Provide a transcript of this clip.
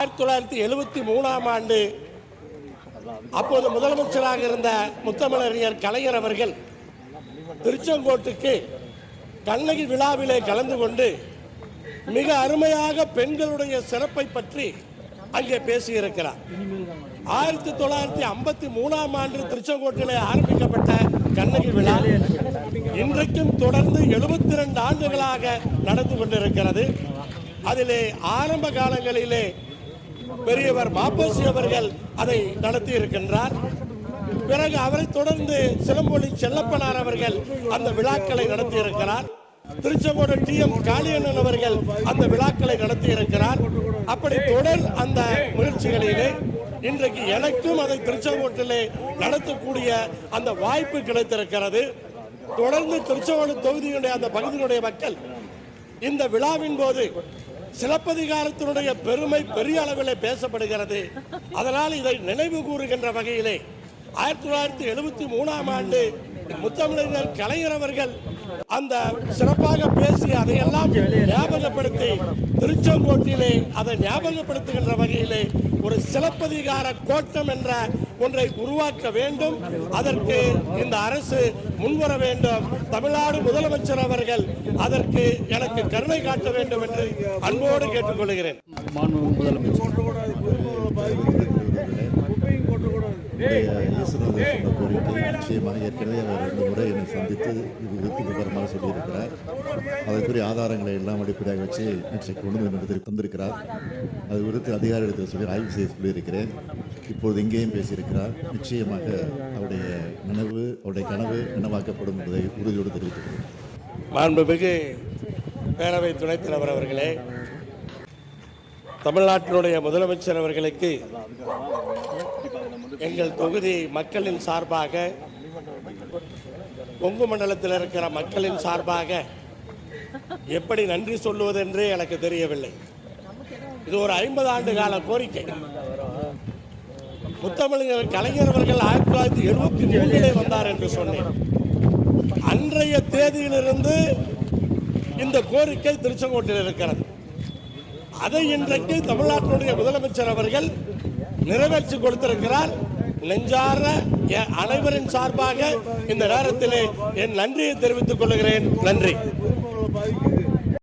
1973ஆம் ஆண்டு அப்போது முதலமைச்சராக இருந்த முத்தமிழறிஞர் கலைஞர் அவர்கள் திருச்செங்கோட்டுக்கு கண்ணகி விழாவிலே கலந்து கொண்டு மிக அருமையாக பெண்களுடைய சிறப்பை பற்றி அங்கே பேசியிருக்கிறார். 1953ஆம் ஆண்டு திருச்செங்கோட்டிலே ஆரம்பிக்கப்பட்ட கண்ணகி விழா இன்றைக்கும் தொடர்ந்து 72 ஆண்டுகளாக நடந்து கொண்டிருக்கிறது. அதிலே ஆரம்ப காலங்களிலே பெரியவர் மாப்போசி அவர்கள் அதை நடத்தி இருக்கின்றார். பிறகு அவரை தொடர்ந்து சிலம்பொலி செல்லப்பனார் அவர்கள் அந்த விழாக்களை நடத்தி இருக்கிறார். திருச்செங்கோடு TM காளியண்ணன் அவர்கள் அந்த விழாக்களை நடத்தி இருக்கிறார். அப்படி தொடர் அந்த முயற்சிகளிலே இன்றைக்கு எனக்கும் அதை திருச்செங்கோட்டிலே நடத்தக்கூடிய அந்த வாய்ப்பு கிடைத்திருக்கிறது. தொடர்ந்து திருச்செங்கோடு தொகுதியினுடைய அந்த பகுதியினுடைய மக்கள் இந்த விழாவின் போது சிலப்பதிகாரத்தினுடைய பெருமை பெரிய அளவில் பேசப்படுகிறது. அதனால் இதை நினைவு கூறுகின்ற வகையிலே 1973ஆம் ஆண்டு முத்தமிழர் கலைஞர் அவர்கள் அந்த சிறப்பாக பேசி அதையெல்லாம் ஞாபகப்படுத்தி திருச்செங்கோட்டிலே அதை ஞாபகப்படுத்துகின்ற வகையிலே ஒரு சிலப்பதிகார கோட்டம் என்ற ஒன்றை உருவாக்க வேண்டும். அதற்கு இந்த அரசு முன்வர வேண்டும். தமிழ்நாடு முதலமைச்சர் அவர்கள் அதற்கு எனக்கு கருணை காட்ட வேண்டும் என்று அன்போடு கேட்டுக்கொள்கிறேன். கோரிக்கை நிச்சயமாக ஏற்கனவே அவர் 2 முறை என்னை சந்தித்து இது குறித்து விவரமாக சொல்லியிருக்கிறார். அதற்குரிய ஆதாரங்களை எல்லாம் அடிப்படையாக வச்சு இன்றைக்கு கொண்டு வந்து தந்திருக்கிறார். அது குறித்து அதிகாரிகளுக்கு சொல்லி ஆய்வு செய்ய சொல்லியிருக்கிறேன். இப்பொழுது இங்கேயும் பேசியிருக்கிறார். நிச்சயமாக அவருடைய நினைவு அவருடைய கனவு நினைவாக்கப்படும் என்பதை உறுதியோடு தெரிவித்துள்ளேன். மாண்புமிகு பேரவை துணைத் தலைவர் அவர்களே, தமிழ்நாட்டினுடைய முதலமைச்சர் அவர்களுக்கு எங்கள் தொகுதி மக்களின் சார்பாக, கொங்கு மண்டலத்தில் இருக்கிற மக்களின் சார்பாக எப்படி நன்றி சொல்லுவது என்றே எனக்கு தெரியவில்லை. இது ஒரு 50 ஆண்டு கால கோரிக்கை. முத்தமிழர் கலைஞர் அவர்கள் 1973 வந்தார் என்று சொன்னேன். அன்றைய தேதியிலிருந்து இந்த கோரிக்கை திருச்செங்கோட்டில் இருக்கிறது. அதை இன்றைக்கு தமிழ்நாட்டினுடைய முதலமைச்சர் அவர்கள் நிறைவேற்றி கொடுத்திருக்கிறார். நெஞ்சார அனைவரின் சார்பாக இந்த நேரத்திலே என் நன்றியை தெரிவித்துக் கொள்கிறேன். நன்றி.